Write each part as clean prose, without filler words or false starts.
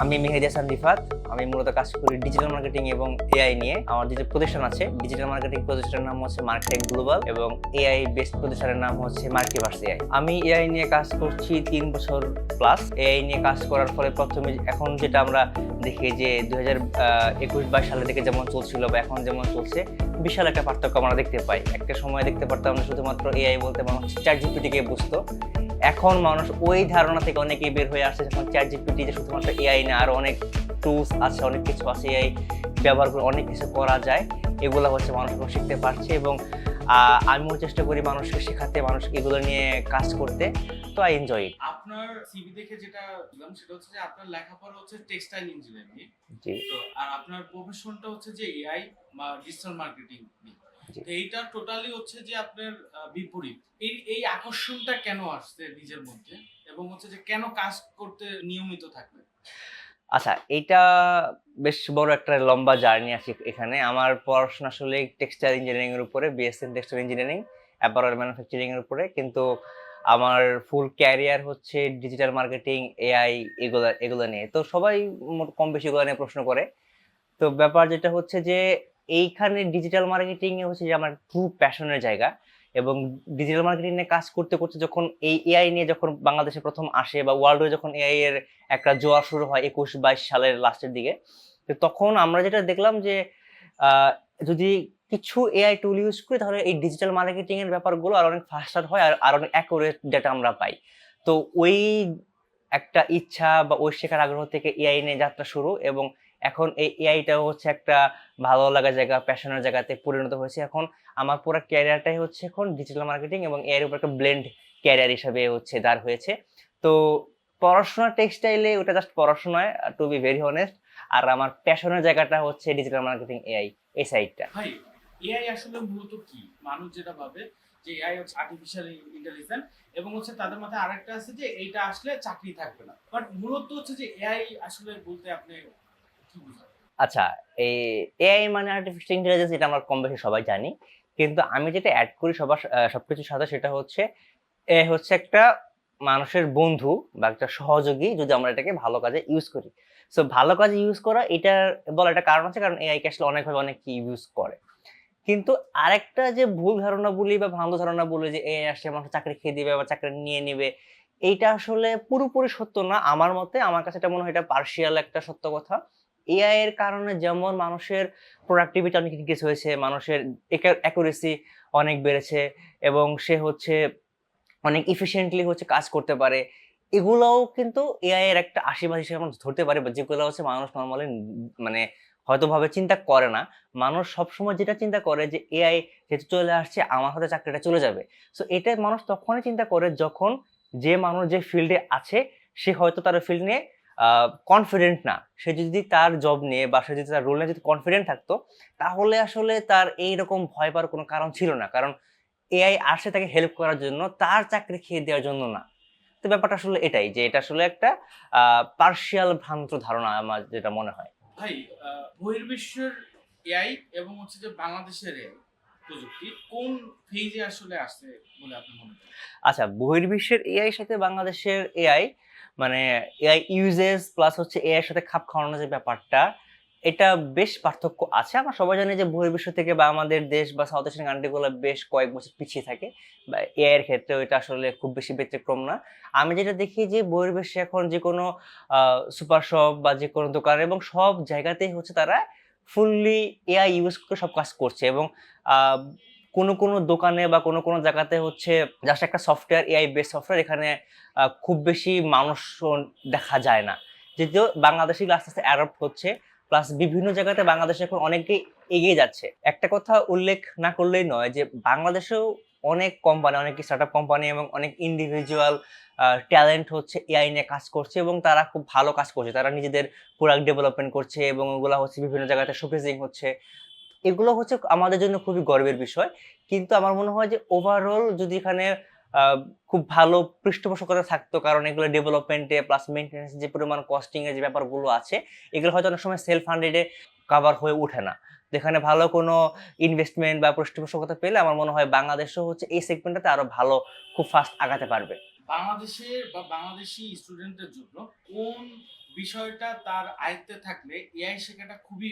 আমি মেহেদি হাসান রিফাত। আমি মূলত কাজ করি ডিজিটাল মার্কেটিং এবং এআই নিয়ে। আমার যে প্রতিষ্ঠান আছে, ডিজিটাল মার্কেটিং প্রতিষ্ঠানের নাম হচ্ছে মার্কেটেক গ্লোবাল এবং এআই বেসড প্রতিষ্ঠানের নাম হচ্ছে মার্কিভার্স এআই। আমি এআই নিয়ে কাজ করছি 3 বছর প্লাস। এআই নিয়ে কাজ করার ফলে প্রথমে এখন যেটা আমরা দেখি যে 2021-22 সালে থেকে যেমন চলছিল বা এখন যেমন চলছে, বিশাল একটা পার্থক্য আমরা দেখতে পাই। একটা সময় দেখতে পারতাম আমরা শুধুমাত্র এআই বলতে মানুষ চ্যাটজিপিটিকে বুঝতো। এখন মানুষ ওই ধারণা থেকে অনেকেই বের হয়ে আসছে, যখন চ্যাটজিপিটি যে শুধুমাত্র এআই না, আরো অনেক টুলস আছে, অনেক কিছু আছে এআই ব্যবহার করে অনেক কিছু করা যায়। এগুলো হচ্ছে মানুষ এখন শিখতে পারছে এবং আমিও চেষ্টা করি মানুষকে শেখাতে, মানুষ এগুলো নিয়ে কাজ করতে। তো আই এনজয় ইট। আপনার সিভি দেখে যেটা বুঝলাম সেটা হচ্ছে যে আপনার লেখাপড়া হচ্ছে টেক্সটাইল ইঞ্জিনিয়ারিং। জি তো আর আপনার প্রফেশনটা হচ্ছে যে এআই বা ডিজিটাল মার্কেটিং। জি। তো এইটা টোটালি হচ্ছে যে আপনার বিপরীত। এই আকর্ষণটা কেন আসছে নিজের মধ্যে এবং হচ্ছে যে কেন কাজ করতে নিয়মিত থাকবে? আচ্ছা, এইটা বেশ বড় একটা লম্বা জার্নি আছে এখানে। আমার পড়াশোনা আসলে টেক্সটাইল ইঞ্জিনিয়ারিং এর উপরে, BSc in textile engineering, apparel manufacturing এর উপরে। কিন্তু আমার ফুল ক্যারিয়ার হচ্ছে ডিজিটাল মার্কেটিং, এআই এগুলা নিয়ে। তো সবাই কম বেশি এগুলা নিয়ে প্রশ্ন করে। তো ব্যাপার যেটা হচ্ছে যে এইখানে ডিজিটাল মার্কেটিং এ হচ্ছে যে আমার খুব প্যাশনের জায়গা এবং ডিজিটাল মার্কেটিং নিয়ে কাজ করতে করতে যখন এই এআই নিয়ে যখন বাংলাদেশে প্রথম আসে বা ওয়ার্ল্ডে যখন এআই এর একটা জোয়ার শুরু হয় 21-22 সালের লাস্টের দিকে, তো তখন আমরা যেটা দেখলাম যে আহ, যদি কিছু এআই টুল ইউজ করি তাহলে এই ডিজিটাল মার্কেটিং এর ব্যাপারগুলো আর অনেক ফাস্টার হয় আর অনেক অ্যাকুরেট ডেটা আমরা পাই। তো ওই একটা ইচ্ছা বা ওই শেখার আগ্রহ থেকে এআই নিয়ে যাত্রা শুরু এবং এখন এই এআইটাও হচ্ছে একটা ভালো লাগার জায়গা, প্যাশনের জায়গাতে পরিণত হয়েছে। এখন আমার পুরো ক্যারিয়ারটাই হচ্ছে এখন ডিজিটাল মার্কেটিং এবং এর উপর একটা ব্লেন্ড ক্যারিয়ার হিসাবে হচ্ছে দাঁড় হয়েছে। তো পড়াশোনা টেক্সটাইলে ওটা জাস্ট পড়াশোনায়, টু বি ভেরি অনেস্ট। আর আমার প্যাশনের জায়গাটা হচ্ছে ডিজিটাল মার্কেটিং এআই, এই সাইডটা। ভাই, এআই আসলে মূলত কি? মানুষ যেটা ভাবে যে এআই হচ্ছে আর্টিফিশিয়াল ইন্টেলিজেন্স এবং হচ্ছে তাদের মাথায় আরেকটা আছে যে এইটা আসলে চাকরি থাকবে না। বাট মূলত হচ্ছে যে এআই আসলে বলতে আপনি কি বুঝান? আচ্ছা, এই এআই মানে আর্টিফিশিয়াল ইন্টেলিজেন্স, এটা আমরা কম বেশি সবাই জানি। কিন্তু আমি যেটা এড করি সবকিছুর সাথে, সেটা হচ্ছে এআই হচ্ছে একটা মানুষের বন্ধু বা একটা সহযোগী, যদি আমরা এটাকে ভালো কাজে ইউজ করি। সো ভালো কাজে ইউজ করা এটার বলার একটা কারণ আছে, কারণ এআই কে আসলে অনেকভাবে অনেক কি ইউজ করে। কিন্তু আরেকটা যে ভুল ধারণা বলি বা ভ্রান্ত ধারণা বলি যে এআই আসলে মানুষের চাকরি খেয়ে দিবে বা চাকরি নিয়ে নিবে, এইটা আসলে পুরোপুরি সত্য না আমার মতে। আমার কাছে এটা মনে হয় এটা পার্শিয়াল একটা সত্য কথা। এআই এর কারণে যেমন মানুষের প্রোডাক্টিভিটি অনেক ইনক্রিজ হয়েছে, মানুষের অ্যাকুরেসি অনেক বেড়েছে এবং সে হচ্ছে অনেক এফিশিয়েন্টলি হচ্ছে কাজ করতে পারে। এগুলোও কিন্তু এআই এর একটা আশীর্বাদ হিসেবে আমরা ধরতে পারি, বা যেগুলো হচ্ছে মানুষ নরমালি মানে হয়তোভাবে চিন্তা করে না। মানুষ সবসময় যেটা চিন্তা করে যে এআই যেহেতু চলে আসছে আমার হাতে চাকরিটা চলে যাবে। সো এটা মানুষ তখনই চিন্তা করে যখন যে মানুষ যে ফিল্ডে আছে সে হয়তো তার ফিল্ড নিয়ে কনফিডেন্ট না। সে যদি তার জব নিয়ে বা সে যদি তার রোল নিয়ে যদি কনফিডেন্ট থাকতো, তাহলে আসলে তার এইরকম ভয় পাওয়ার কোনো কারণ ছিল না। কারণ এআই আসছে তাকে হেল্প করার জন্য, তার চাকরি খেয়ে দেওয়ার জন্য না। তো ব্যাপারটা আসলে এটাই যে এটা আসলে একটা পার্শিয়াল ভ্রান্ত ধারণা আমার যেটা মনে হয়। ভাই, বহির্বিশ্বের এআই এবং হচ্ছে যে বাংলাদেশের এআই প্রযুক্তি কোন ফেজে আসলে আসছে বলে আপনি মনে করেন? আচ্ছা, বহির্বিশ্বের এআই এর সাথে বাংলাদেশের এআই, মানে এআই ইউজেস প্লাস হচ্ছে এআই এর সাথে খাপ খাওয়ানোর যে ব্যাপারটা, এটা বেশ পার্থক্য আছে। আমরা সবাই জানি যে বহির্বিশ্ব থেকে বা আমাদের দেশ বা সাউথ এশিয়ান কান্ট্রি গুলো বেশ কয়েক বছর পিছিয়ে থাকে বা এআই এর ক্ষেত্রেও এটা আসলে খুব বেশি ব্যতিক্রম না। আমি যেটা দেখি যে বহির্বিশ্বে এখন যে কোনো সুপার শপ বা যে কোনো দোকান এবং সব জায়গাতেই হচ্ছে তারা ফুললি এআই ইউজ করে সব কাজ করছে এবং আহ কোনো দোকানে বা কোনো জায়গাতে হচ্ছে জাস্ট একটা সফটওয়্যার, এআই বেস সফটওয়্যার, এখানে খুব বেশি মানুষও দেখা যায় না। যদিও বাংলাদেশে এগুলো আস্তে আস্তে অ্যাডপ্ট হচ্ছে, প্লাস বিভিন্ন জায়গাতে বাংলাদেশ এখন অনেকেই এগিয়ে যাচ্ছে। একটা কথা উল্লেখ না করলেই নয় যে বাংলাদেশেও অনেক কোম্পানি, অনেক স্টার্টআপ কোম্পানি এবং অনেক ইন্ডিভিজুয়াল ট্যালেন্ট হচ্ছে এআই নিয়ে কাজ করছে এবং তারা খুব ভালো কাজ করছে। তারা নিজেদের প্রোডাক্ট ডেভেলপমেন্ট করছে এবং ওগুলা হচ্ছে বিভিন্ন জায়গাতে শোকেসিং হচ্ছে। এগুলো হচ্ছে আমাদের জন্য খুবই গর্বের বিষয়। কিন্তু আমার মনে হয় যে ওভারঅল যদি এখানে আ খুব ভালো পৃষ্ঠপোষকতা থাকতো, কারণ এগুলো ডেভেলপমেন্ট এ প্লাস মেইনটেন্যান্স যে পরিমাণ কস্টিং এর যে ব্যাপারগুলো আছে, এগুলো হয়তো অনেক সময় সেলফ ফান্ডেড এ কভার হয়ে ওঠে না। যেখানে ভালো কোনো ইনভেস্টমেন্ট বা পৃষ্ঠপোষকতা পেলে আমার মনে হয় বাংলাদেশও হচ্ছে এই সেগমেন্টটাতে আরো ভালো, খুব ফাস্ট আগাতে পারবে। বাংলাদেশের বা বাংলাদেশি স্টুডেন্টদের জন্য কোন বিষয়টা তার আয়ত্তে থাকলে এআই শেখাটা খুবই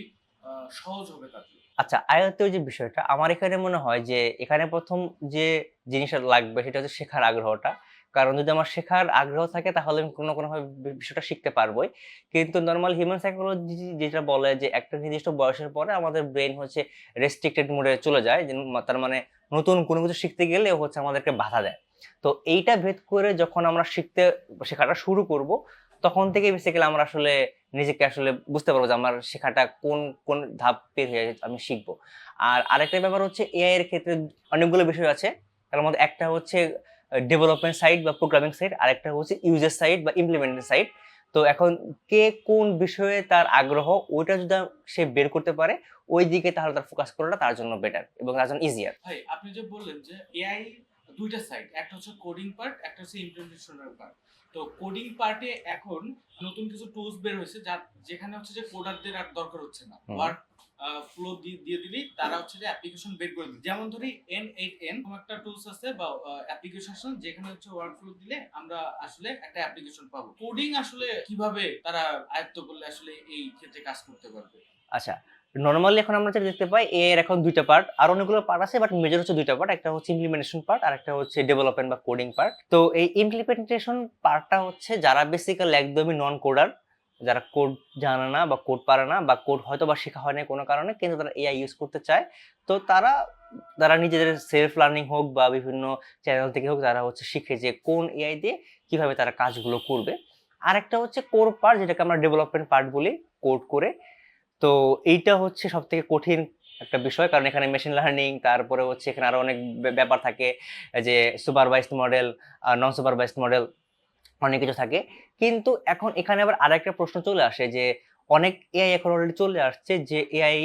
সহজ হবে তার জন্য? আচ্ছা, আয়ত্তের যে বিষয়টা আমার এখানে মনে হয় যে এখানে ১ম যে জিনিসটা লাগবে সেটা হচ্ছে শেখার আগ্রহটা। কারণ যদি আমার শেখার আগ্রহ থাকে তাহলে আমি কোনো না কোনোভাবে বিষয়টা শিখতে পারবোই। কিন্তু নরমাল হিউম্যান সাইকোলজি যেটা বলে যে একটা নির্দিষ্ট বয়সের পরে আমাদের ব্রেইন হচ্ছে রেস্ট্রিক্টেড মোড এ চলে যায়। তার মানে নতুন কোনো কিছু শিখতে গেলে হচ্ছে আমাদেরকে বাধা দেয়। তো এইটা ভেদ করে যখন আমরা শেখাটা শুরু করব, তখন থেকেই বেসিক্যালি আমরা আসলে নিজেকে আসলে বুঝতে পারবো যে আমার শেখাটা কোন ধাপ পের হয়ে আমি শিখবো। আর আরেকটা ব্যাপার হচ্ছে এআই এর ক্ষেত্রে অনেকগুলো বিষয় আছে। তার মধ্যে একটা হচ্ছে ডেভেলপমেন্ট সাইড বা প্রোগ্রামিং সাইড, আরেকটা হচ্ছে ইউজার সাইড বা ইমপ্লিমেন্টেশন সাইড। তো এখন কে কোন বিষয়ে তার আগ্রহ ওইটা যদি সে বের করতে পারে, ওই দিকে তাহলে তার ফোকাস করাটা তার জন্য বেটার এবং তার জন্য ইজিয়ার। ভাই আপনি যে বললেন যে এআই দুইটা সাইড, একটা হচ্ছে কোডিং পার্ট, একটা হচ্ছে ইমপ্লিমেন্টেশনের পার্ট। তো কোডিং পার্টে এখন নতুন কিছু টুলস বের হয়েছে যেখানে হচ্ছে যে কোডারদের আর দরকার হচ্ছে না, হুম। ওয়ার্ক ফ্লো দিয়ে দিলেই তারা হচ্ছে যে অ্যাপ্লিকেশন বের করে দিবে। যেমন ধরি N8N কোন একটা টুলস আছে বা অ্যাপ্লিকেশন যেখানে হচ্ছে ওয়ার্ক ফ্লো দিলে আমরা আসলে একটা অ্যাপ্লিকেশন পাবো। কোডিং আসলে কিভাবে তারা আয়ত্ত করলে আসলে এই ক্ষেত্রে কাজ করতে পারবে? আচ্ছা, নরমালি এখন আমরা যেটা দেখতে পাই এর এখন ২ টা পার্ট। আরো অনেকগুলো পার্ট আছে বাট মেজর হচ্ছে ২ টা পার্ট। একটা হচ্ছে ইমপ্লিমেন্টেশন পার্ট, আরেকটা হচ্ছে ডেভেলপমেন্ট বা কোডিং পার্ট। তো এই ইমপ্লিমেন্টেশন পার্টটা হচ্ছে যারা বেসিক্যালি একদমই নন কোডার, যারা কোড জানে না বা কোড পারে না বা কোড হয়তোবা শেখা হয় নাই কোনো কারণে কিন্তু তারা এআই ইউজ করতে চায়। তো তারা নিজেদের সেলফ লার্নিং হোক বা বিভিন্ন চ্যানেল থেকে হোক তারা হচ্ছে শিখে যে কোন এআই দিয়ে কিভাবে তারা কাজগুলো করবে। আরেকটা হচ্ছে কোর পার্ট যেটাকে আমরা ডেভেলপমেন্ট পার্ট বলি, কোড করে। তো এইটা হচ্ছে সবথেকে কঠিন একটা বিষয়। কারণ এখানে মেশিন লার্নিং, তারপরে হচ্ছে এখানে আরো অনেক ব্যাপার থাকে। যে সুপারভাইজড মডেল, নন সুপারভাইজড মডেল, অনেক কিছু থাকে। কিন্তু এখন এখানে আবার আরেকটা প্রশ্ন চলে আসে যে অনেক এআই এখন অলরেডি চলে আসছে যে এআই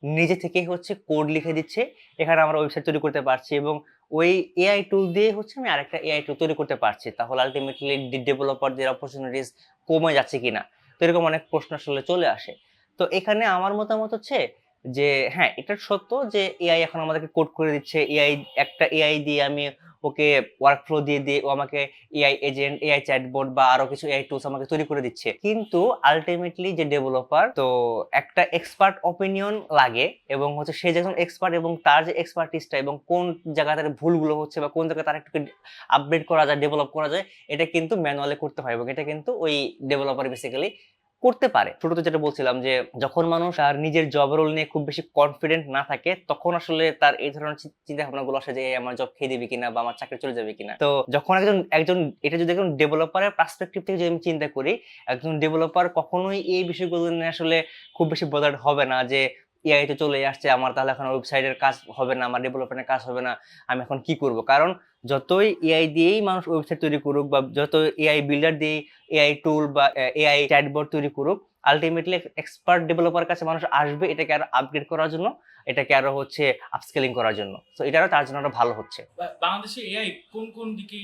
নিজে থেকেই হচ্ছে কোড লিখে দিচ্ছে। এখানে আমরা ওয়েবসাইট তৈরি করতে পারছি এবং ওই এআই টুল দিয়ে হচ্ছে আমি আরেকটা এআই টুল তৈরি করতে পারছি। তাহলে আল্টিমেটলি ডেভেলপারদের অপরচুনিটিস কমে যাচ্ছে কিনা? তো এরকম অনেক প্রশ্ন আসলে চলে আসে। তো এখানে আমার মতামত হচ্ছে যে হ্যাঁ, এটা সত্য যে এআই এখন আমাদেরকে কোড করে দিচ্ছে। একটা এআই দিয়ে আমি ওকে ওয়ার্কফ্লো দিয়ে ও আমাকে এআই এজেন্ট, এআই চ্যাটবট বা আরো কিছু এআই টুলস আমাকে তৈরি করে দিচ্ছে। কিন্তু আল্টিমেটলি যে ডেভেলপার, তো একটা এক্সপার্ট অপিনিয়ন লাগে এবং হচ্ছে সে যখন এক্সপার্ট এবং তার যে এক্সপার্টিসটা এবং কোন জায়গায় তার ভুলগুলো হচ্ছে বা কোন জায়গায় তার একটু আপডেট করা যায়, ডেভেলপ করা যায়, এটা কিন্তু ম্যানুয়ালি করতে হয় এবং এটা কিন্তু ওই ডেভেলপার বেসিক্যালি করতে পারে। শুরুতে যেটা বলছিলাম যে যখন মানুষ তার নিজের জব রোল নিয়ে খুব বেশি কনফিডেন্ট না থাকে তখন আসলে তার এই ধরনের চিন্তা ভাবনাগুলো আসে যে আমার জব খেয়ে দিবে কিনা বা আমার চাকরি চলে যাবে কিনা। তো যখন একজন এটা যদি একজন ডেভেলপারের পার্সপেক্টিভ থেকে যদি আমি চিন্তা করি, একজন ডেভেলপার কখনোই এই বিষয়গুলো নিয়ে আসলে খুব বেশি বদার্ড হবে না যে এআই তো চলে আসছে, আমার তাহলে এখন ওয়েবসাইটের কাজ হবে না, আমার ডেভেলপমেন্টের কাজ হবে না, আমি এখন কি করব? কারণ যতই এআই দিয়েই মানুষ ওয়েবসাইট তৈরি করুক বা যত এআই বিল্ডার দিয়ে এআই টুল বা এআই চ্যাটবট তৈরি করুক, আল্টিমেটলি এক্সপার্ট ডেভেলপার কাছে মানুষ আসবে এটাকে আরো আপগ্রেড করার জন্য, এটাকে আরো হচ্ছে আপস্কেলিং করার জন্য। তো এটা আরো তার জন্য আরো ভালো হচ্ছে। বাংলাদেশে এআই কোন কোন দিকে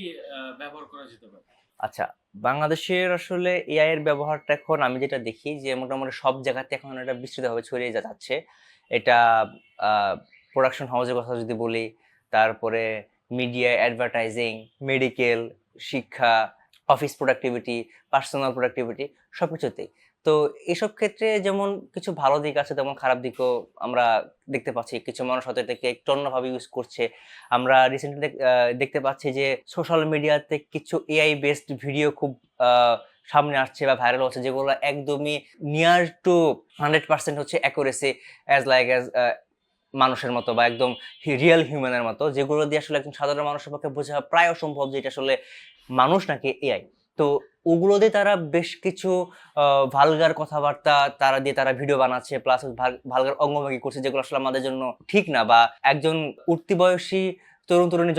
ব্যবহার করা যেতে পারে? আচ্ছা, বাংলাদেশের আসলে এআই এর ব্যবহারটা এখন আমি যেটা দেখি যে মোটামুটি সব জায়গাতে এখন এটা বিস্তৃতভাবে ছড়িয়ে যাচ্ছে। এটা আ প্রোডাকশন হাউসের কথা যদি বলি, তারপরে মিডিয়া, অ্যাডভার্টাইজিং, মেডিকেল, শিক্ষা, অফিস প্রোডাক্টিভিটি, পার্সোনাল প্রোডাক্টিভিটি সবকিছুতেই। তো এসব ক্ষেত্রে যেমন কিছু ভালো দিক আছে তেমন খারাপ দিকও আমরা দেখতে পাচ্ছি। কিছু মানুষ হয়তো এটাকে একটু অন্যভাবে ইউজ করছে। আমরা রিসেন্টলি দেখতে পাচ্ছি যে সোশ্যাল মিডিয়াতে কিছু এআই বেসড ভিডিও খুব আ সামনে আসছে বা ভাইরাল হচ্ছে যেগুলো একদমই নিয়ার টু 100% হচ্ছে অ্যাকুরেসি অ্যাজ মানুষের মতো বা একদম রিয়াল হিউম্যানের মতো, যেগুলো দিয়ে আসলে একজন সাধারণ মানুষের পক্ষে বোঝা প্রায় অসম্ভব যে এটা আসলে মানুষ নাকি এআই। তো ওগুলো দিয়ে তারা বেশ কিছু ভালগার কথাবার্তা তারা দিয়ে তারা ভিডিও বানাচ্ছে প্লাস ভালগার অঙ্গভঙ্গি করছে যেগুলো আসলে আমাদের জন্য ঠিক না। বা একজন উঠতি বয়সী তরুণ-তরুণী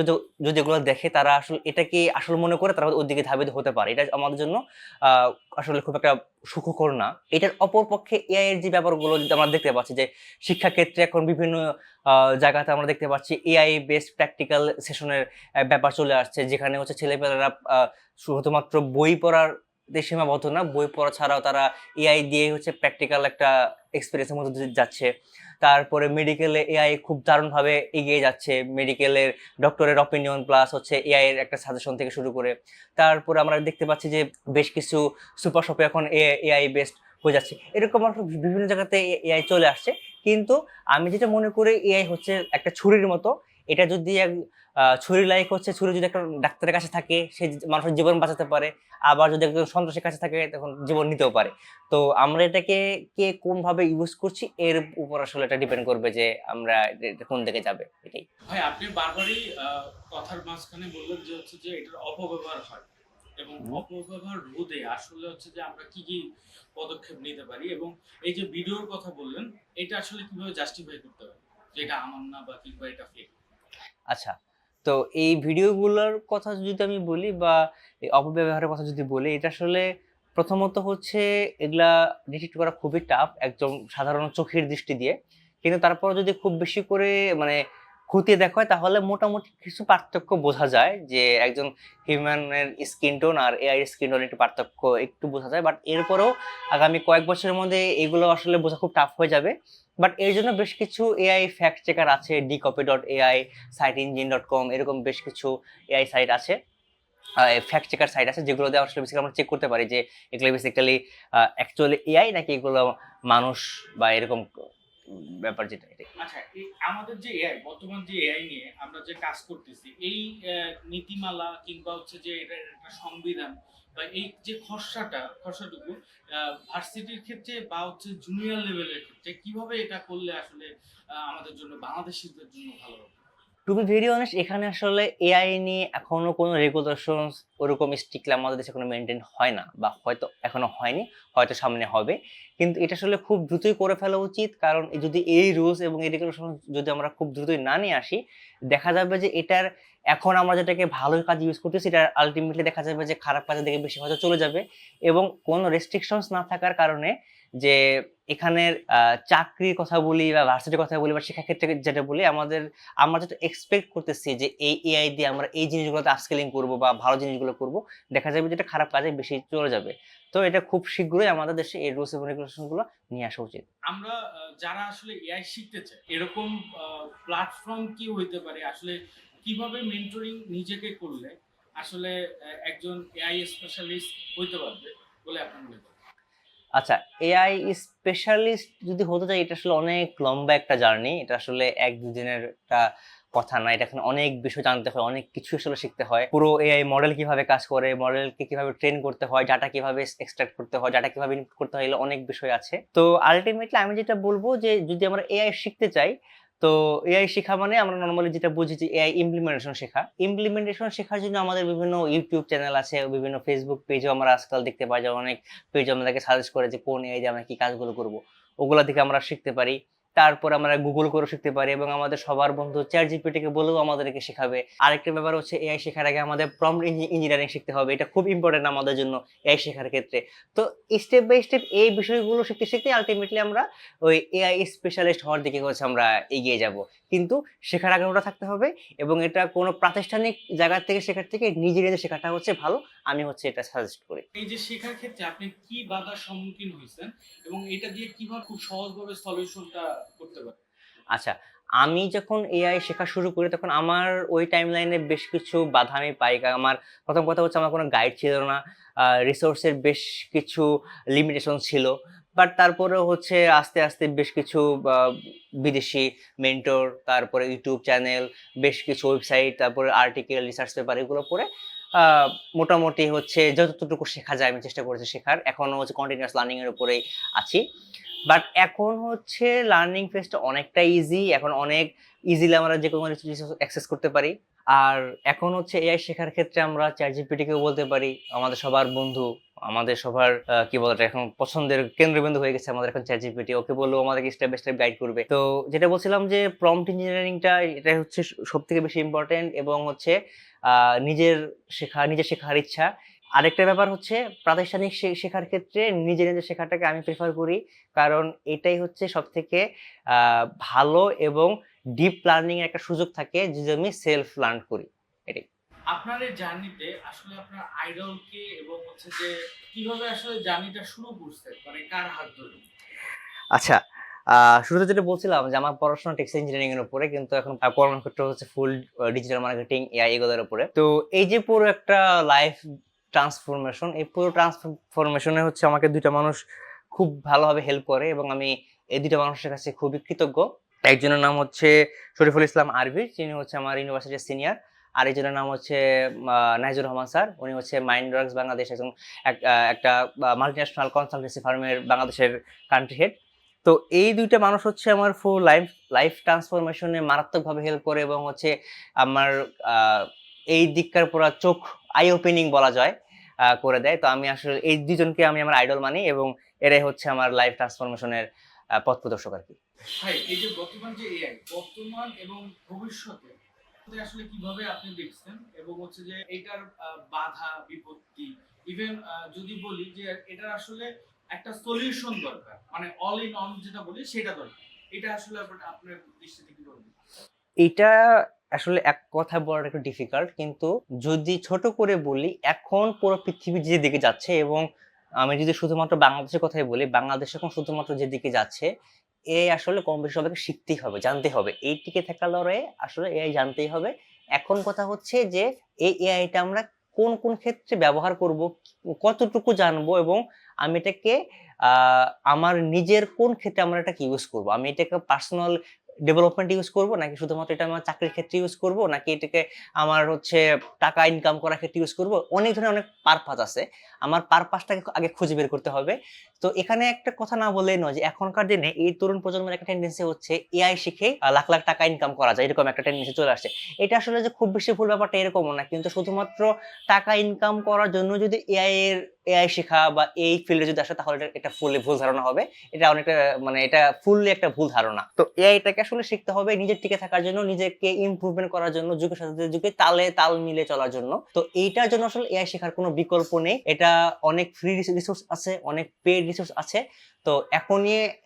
যদি এগুলো দেখে তারা আসলে এটাকে আসল মনে করে তারা ওর দিকে ধাবিত হতে পারে। এটা আমাদের জন্য আ আসলে খুব একটা সুখকর না। এটার অপরপক্ষে এআই এর যে ব্যাপারগুলো আমরা দেখতে পাচ্ছি যে শিক্ষাক্ষেত্রে এখন বিভিন্ন আ জায়গাতে আমরা দেখতে পাচ্ছি এআই বেসড প্র্যাকটিক্যাল সেশনের ব্যাপার চলে আসছে। যেখানে হচ্ছে ছেলেপেলেরা শুধুমাত্র বই পড়ার সীমাবদ্ধ না, বই পড়া ছাড়াও তারা এআই দিয়ে হচ্ছে প্র্যাকটিক্যাল একটা এক্সপেরিয়েন্সের মধ্যে দিয়ে যাচ্ছে। তারপরে মেডিকেলে এআই খুব দারুণভাবে এগিয়ে যাচ্ছে, মেডিকেলের ডক্টরের অপিনিয়ন প্লাস হচ্ছে এআই এর একটা সাজেশন থেকে শুরু করে। তারপরে আমরা দেখতে পাচ্ছি যে বেশ কিছু সুপার শপে এখন এআই বেসড হয়ে যাচ্ছে, এরকম একটা বিভিন্ন জায়গাতে এআই চলে আসছে। কিন্তু আমি যেটা মনে করি এআই হচ্ছে একটা ছুরির মতো, এটা যদি ছুরি লাইক হচ্ছে, ছুরি যদি একটা ডাক্তারের কাছে থাকে সে মানুষের জীবন বাঁচাতে পারে, আবার যদি একজন সন্ত্রাসীর কাছে থাকে তখন জীবন নিতেও পারে। তো আমরা এটাকে কে কোন ভাবে ইউজ করছি এর উপর আসলে এটা ডিপেন্ড করবে যে আমরা এটা কোন দিকে যাবে এটাই। ভাই আপনি বারবারই কথার মাঝখানে বললেন যে হচ্ছে যে এটার অপব্যবহার হয় এবং হুম। অপব্যবহার রোধে আসলে হচ্ছে যে আমরা কি কি পদক্ষেপ নিতে পারি, এবং এই যে ভিডিওর কথা বললেন এটা আসলে কিভাবে জাস্টিফাই করতে পারি যে এটা আমার না বা কিংবা এটা ফেক। আচ্ছা, তো এই ভিডিওগুলোর কথা যদি আমি বলি বা এই অপব্যবহারের কথা যদি বলি, এটা আসলে প্রথমত হচ্ছে এগুলা ডিটেক্ট করা খুবই টাফ একদম সাধারণ চোখের দৃষ্টি দিয়ে। কিন্তু তারপরেও যদি খুব বেশি করে মানে খতিয়ে দেখা হয় তাহলে মোটামুটি কিছু পার্থক্য বোঝা যায় যে একজন হিউম্যানের স্কিন টোন আর এআই এর স্কিন টোন একটু পার্থক্য একটু বোঝা যায়। বাট এরপরেও আগামী কয়েক বছরের মধ্যে এগুলো আসলে বোঝা খুব টাফ হয়ে যাবে। বাট এর জন্য বেশ কিছু এআই ফ্যাক্ট চেকার আছে, dcopy.ai, siteengine.com, এরকম বেশ কিছু এআই সাইট আছে, ফ্যাক্ট চেকার সাইট আছে যেগুলোতে আসলে বেসিক্যালি আমরা চেক করতে পারি যে এগুলো বেসিক্যালি অ্যাকচুয়ালি এআই নাকি এগুলো মানুষ বা এরকম ব্যাপার যেটা এটাই। আচ্ছা, এই আমাদের যে এআই, বর্তমান যে এআই নিয়ে আমরা যে কাজ করতেছি, এই নীতিমালা কিংবা হচ্ছে যে এটার একটা সংবিধান বা এই যে খসড়াটুকু ভার্সিটির ক্ষেত্রে বা হচ্ছে জুনিয়র লেভেলের ক্ষেত্রে কিভাবে এটা করলে আসলে আমাদের জন্য, বাংলাদেশিদের জন্য ভালো হবে? টু বি ভেরি অনেস্ট, এখানে আসলে এআই নিয়ে এখনো কোনো রেগুলেশনস ওরকম স্ট্রিক্টলি আমাদের দেশে কোনো মেনটেন হয় না, বা হয়তো এখনো হয়নি, হয়তো সামনে হবে। কিন্তু এটা আসলে খুব দ্রুতই করে ফেলা উচিত, কারণ যদি এই রুলস এবং এই রেগুলেশন যদি আমরা খুব দ্রুতই না নিয়ে আসি, দেখা যাবে যে এটার এখন আমরা যেটাকে ভালো কাজ ইউজ করতেছি এটা আলটিমেটলি দেখা যাবে যে খারাপ কাজের দিকে বেশি হয়তো চলে যাবে। এবং কোনো রেস্ট্রিকশনস না থাকার কারণে যে এখানের চাকরির কথা বলি বা ভার্সিটির কথা বলি বা শিক্ষাক্ষেত্রে যেটা বলি, আমরা যেটা এক্সপেক্ট করতেছি যে এই এআই দিয়ে আমরা এই জিনিসগুলোতে আপস্কিলিং করব বা ভালো জিনিসগুলো করব, দেখা যাবে যে এটা খারাপ কাজে বেশি চলে যাবে। তো এটা খুব শীঘ্রই আমাদের দেশে এই রুলস এবং রেগুলেশন গুলো নিয়ে আসা উচিত। আমরা যারা আসলে এআই শিখতে চায় এরকম প্ল্যাটফর্ম কি হইতে পারে, আসলে কিভাবে মেন্টরিং নিজেকে করলে আসলে একজন এআই স্পেশালিস্ট হইতে পারবে বলে আপনি মনে করেন? আচ্ছা, এআই স্পেশালিস্ট যদি হতে চাই এটা আসলে অনেক লম্বা একটা জার্নি। এটা আসলে ১-২ দিনের একটা কথা না। এটা এখানে অনেক বিষয় জানতে হয়, অনেক কিছু আসলে শিখতে হয়। পুরো এআই মডেল কিভাবে কাজ করে, মডেলকে কিভাবে ট্রেন করতে হয়, ডাটা কিভাবে এক্সট্রাক্ট করতে হয়, ডাটা কিভাবে ইনপুট করতে হয়, এগুলো অনেক বিষয় আছে। তো আল্টিমেটলি আমি যেটা বলব যে যদি আমরা এআই শিখতে চাই, তো এআই শেখা মানে আমরা নরমালি যেটা বুঝি যে এআই ইমপ্লিমেন্টেশন শেখা। ইমপ্লিমেন্টেশন শেখার জন্য আমাদের বিভিন্ন ইউটিউব চ্যানেল আছে, বিভিন্ন ফেসবুক পেজেও আমরা আজকাল দেখতে পাই যে অনেক পেজ আমাদেরকে সাজেস্ট করে যে কোন এআই দিয়ে আমরা কি কাজগুলো করব। ওগুলা থেকে আমরা শিখতে পারি। তারপর আমরা গুগল করেও শিখতে পারি এবং আমাদের সবার বন্ধু ChatGPT কে বলেও আমাদেরকে শেখাবে। আরেকটা ব্যাপার হচ্ছে এআই শেখার আগে আমাদের প্রম্পট ইঞ্জিনিয়ারিং শিখতে হবে। এটা খুব ইম্পোর্টেন্ট আমাদের জন্য এআই শেখার ক্ষেত্রে। তো স্টেপ বাই স্টেপ এই বিষয়গুলো শিখতে, শিখতে আল্টিমেটলি আমরা ওই এআই স্পেশালিস্ট হওয়ার দিকে হচ্ছে আমরা এগিয়ে যাব। কিন্তু শেখার আগ্রহটা থাকতে হবে এবং এটা কোনো প্রাতিষ্ঠানিক জায়গা থেকে শেখার থেকে নিজে, নিজে শেখাটা হচ্ছে ভালো। আমি হচ্ছে এটা সাজেস্ট করি। এই যে শেখার ক্ষেত্রে আপনি কি বাধার সম্মুখীন হয়েছেন এবং এটা দিয়ে কিভাবে খুব সহজভাবে সলিউশনটা করতে পারেন? আচ্ছা, আমি যখন এআই শেখা শুরু করি তখন আমার ওই টাইমলাইনে বেশ কিছু বাধা আমি পাই। আমার ১ম কথা হচ্ছে আমার কোনো গাইড ছিল না। রিসোর্সের বেশ কিছু লিমিটেশন ছিল। বাট তারপরেও হচ্ছে আস্তে, আস্তে বেশ কিছু আ বিদেশি মেন্টর, তারপরে ইউটিউব চ্যানেল, বেশ কিছু ওয়েবসাইট, তারপরে আর্টিকেল, রিসার্চ পেপার এগুলো পড়ে আ মোটামুটি হচ্ছে যতটুকু শেখা যায় আমি চেষ্টা করেছি শেখার। এখনো হচ্ছে কন্টিনিউয়াস লার্নিং এর উপরেই আছি। বাট এখন হচ্ছে লার্নিং ফেজটা অনেকটা ইজি। এখন অনেক ইজিলি আমরা যেকোনো রিসোর্স অ্যাক্সেস করতে পারি। আর এখন হচ্ছে এআই শেখার ক্ষেত্রে আমরা ChatGPT কেও বলতে পারি। আমাদের সবার বন্ধু, আমাদের সবার কি বলে এটা এখন পছন্দের কেন্দ্রবিন্দু হয়ে গেছে আমাদের এখন ChatGPT। ওকে বললেও আমাদেরকে স্টেপ বাই স্টেপ গাইড করবে। তো যেটা বলছিলাম যে প্রম্পট ইঞ্জিনিয়ারিংটা এটাই হচ্ছে সবথেকে বেশি ইম্পোর্টেন্ট এবং হচ্ছে আ নিজে শেখার ইচ্ছা। আরেকটা ব্যাপার হচ্ছে প্রাতিষ্ঠানিক শেখার ক্ষেত্রে নিজে, নিজে শেখাটাকে আমি প্রেফার করি। কারণ এটাই হচ্ছে সবথেকে আ ভালো এবং ডিপ লার্নিং এর একটা সুযোগ থাকে যদি আমি সেলফ লার্ন করি। এটাই। আপনার এই জার্নিতে আসলে আপনার আইডল কে এবং হচ্ছে যে কিভাবে আসলে জার্নিটা শুরু করছে, মানে কার হাত ধরে? আচ্ছা, শুরুতে যেটা বলছিলাম যে আমার পড়াশোনা টেক্সটাইল ইঞ্জিনিয়ারিং এর উপরে, কিন্তু এখন কর্মক্ষেত্র হচ্ছে ফুল ডিজিটাল মার্কেটিং, এআই এগুলোর উপরে। তো এই যে পুরো একটা লাইফ ট্রান্সফরমেশন, এই পুরো ট্রান্সফরমেশনে হচ্ছে আমাকে ২ টা মানুষ খুব ভালোভাবে হেল্প করে এবং আমি এই ২ টা মানুষের কাছে খুবই কৃতজ্ঞ। একজনের নাম হচ্ছে শরীফুল ইসলাম আরভি, যিনি হচ্ছে আমার ইউনিভার্সিটির সিনিয়র। আরেকজনের নাম হচ্ছে নাইজুর রহমান স্যার, উনি হচ্ছে মাইন্ড ওয়ার্কস বাংলাদেশ একজন একটা মাল্টিন্যাশনাল কনসালটেন্সি ফার্মের বাংলাদেশের কান্ট্রি হেড। তো এই ২ টা মানুষ হচ্ছে আমার ফুল লাইফ ট্রান্সফরমেশনে মারাত্মকভাবে হেল্প করে এবং হচ্ছে আমার আ এই দিককার পুরা চোখ আই ওপেনিং বলা যায় করে দেয়। তো আমি আসলে এই ২ জনকে আমি আমার আইডল মানি এবং এরাই হচ্ছে আমার লাইফ ট্রান্সফরমেশনের পথপ্রদর্শক আরকি। ভাই এই যে বর্তমান যে এআই, বর্তমান এবং ভবিষ্যতে আসলে কিভাবে আপনি দেখছেন এবং হচ্ছে যে এটার বাধা বিপত্তি, ইভেন যদি বলি যে এটার আসলে একটা সলিউশন দরকার, মানে অল ইন অন যেটা বলি সেটা দরকার, এটা আসলে আপনার দৃষ্টিতে কিভাবে দেখছেন? এইটা আসলে এক কথায় বলাটা একটু ডিফিকাল্ট। কিন্তু যদি ছোট করে বলি, এখন পুরো পৃথিবী যেদিকে যাচ্ছে এবং আমি যদি শুধুমাত্র বাংলাদেশের কথাই বলি, বাংলাদেশ এখন শুধুমাত্র যেদিকে যাচ্ছে, এআই আসলে কম বেশি সবাইকে শিখতেই হবে, জানতে হবে। এই টিকে থাকার লড়াইয়ে আসলে এআই জানতেই হবে। এখন কথা হচ্ছে যে এই এআইটা আমরা কোন ক্ষেত্রে ব্যবহার করব, কতটুকু জানবো এবং আমি এটাকে আ আমার নিজের কোন ক্ষেত্রে আমরা এটাকে ইউজ করব। আমি এটাকে পার্সোনাল ডেভেলপমেন্ট ইউজ করব, নাকি শুধুমাত্র এটা আমার চাকরির ক্ষেত্রে ইউজ করব, নাকি এটাকে আমার হচ্ছে টাকা ইনকাম করার ক্ষেত্রে ইউজ করব। অনেক ধরনের অনেক পারপাস আছে। আমার পারপাসটাকে আগে খুঁজে বের করতে হবে। তো এখানে একটা কথা না বললেই নয় যে এখনকার দিনে এই তরুণ প্রজন্মের একটা টেন্ডেন্সি হচ্ছে এআই শিখে লাখ, লাখ টাকা ইনকাম করা যায়। এরকম একটা টেন্ডেন্সি চলে আসছে। এটা আসলে যে খুব বেশি ভুল ব্যাপারটা এরকমও না। কিন্তু শুধুমাত্র টাকা ইনকাম করার জন্য যদি এআই শেখা বা এই ফিল্ডে যদি আসে, তাহলে এটা ফুললি ভুল ধারণা হবে। এটা অনেকটা মানে এটা ফুললি একটা ভুল ধারণা। তো এআইটাকে আসলে শিখতে হবে নিজের টিকে থাকার জন্য, নিজেকে ইমপ্রুভমেন্ট করার জন্য, যুগের সাথে সাথে যুগে তালে তাল মিলিয়ে চলার জন্য। তো এইটার জন্য আসলে এআই শেখার কোনো বিকল্প নেই। এটা অনেক ফ্রি রিসোর্স আছে, অনেক পেইড রিসোর্স আছে। তো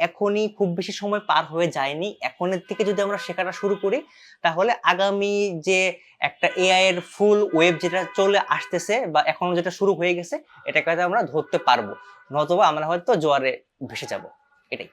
এখনই খুব বেশি সময় পার হয়ে যায়নি। এখনের থেকে যদি আমরা শেখাটা শুরু করি, তাহলে আগামী যে একটা এআই এর ফুল ওয়েভ যেটা চলে আসতেছে বা এখনো যেটা শুরু হয়ে গেছে, এটাকে হয়তো আমরা ধরতে পারবো। নতুবা আমরা হয়তো জোয়ারে ভেসে যাবো। এটাই।